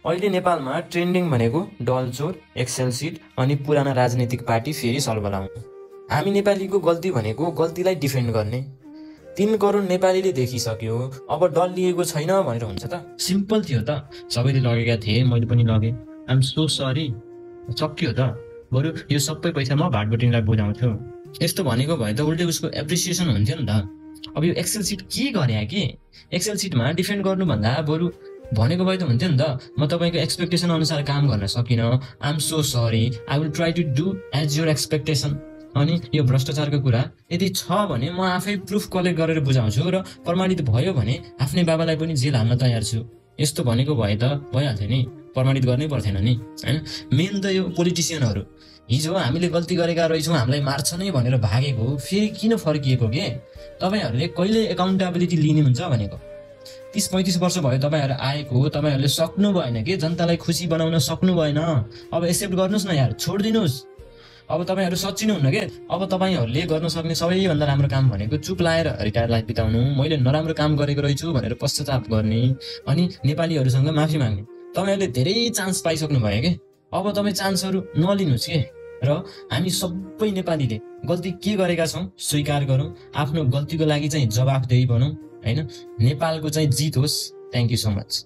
अहिले नेपालमा ट्रेन्डिङ भनेको डलचोर, एक्सेल सिट अनि पुराना राजनीतिक पार्टी फेरि सलबलाउनु। हामी नेपालीको गल्ती भनेको गल्तीलाई डिफेन्ड गर्ने। 3 करोड नेपालीले देखिसक्यो, अब डल लिएको छैन भनेर हुन्छ त? सिम्पल थियो त। सबैले लगेका थिए, मैले पनि लगेँ। I'm so sorry. सक्यो त। बरु यो सबै पैसा म भाटबटिनलाई बुझाउँछु। यस्तो भनेको भए त उल्टै उसको एप्रिसिएसन हुन्थ्यो नि त। अब यो एक्सेल सिट के गरे के? एक्सेल सिटमा डिफेन्ड गर्नुभन्दा बरु भनेको भए त हुन्थ्यो नि त, म तपाईँको एक्सपेक्टेसन अनुसार काम गर्न सकिनँ, I'm so sorry, I will try to do as your expectation. अनि यो भ्रष्टाचारको कुरा यदि छ भने म आफै प्रुफ कलेक्ट गरेर बुझाउँछु र प्रमाणित भयो भने आफ्नै बाबालाई पनि जेल हाल्न तयार छु। यस्तो भनेको भए त भइहाल्थ्यो नि, प्रमाणित गर्नै पर्थेन नि, हैन? मेन त यो पोलिटिसियनहरू हिजो हामीले गल्ती गरेका रहेछौँ, हामीलाई मार्छ नै भनेर भागेको फेरि किन फर्किएको के? तपाईँहरूले कहिले एकाउन्टेबिलिटी लिनुहुन्छ भनेको? 30-35 वर्ष भयो तपाईँहरू आएको, तपाईँहरूले सक्नु भएन के? जनतालाई खुसी बनाउन सक्नु भएन। अब एक्सेप्ट गर्नुहोस् न यार, छोडिदिनुहोस्। अब तपाईँहरू सच्चिनुहुन्न के? अब तपाईँहरूले गर्न सक्ने सबैभन्दा राम्रो काम भनेको चुप लाएर रिटायर लाइफ बिताउनु, मैले नराम्रो काम गरेको रहेछु भनेर पश्चाताप गर्ने अनि नेपालीहरूसँग माफी माग्ने। तपाईँहरूले धेरै चान्स पाइसक्नु भयो के? अब तपाईँ चान्सहरू नलिनुहोस् के? र हामी सबै नेपालीले गल्ती के गरेका छौँ स्वीकार गरौँ, आफ्नो गल्तीको लागि चाहिँ जवाफदेही बनौँ, हैन? नेपालको चाहिँ जित होस्। Thank you so much.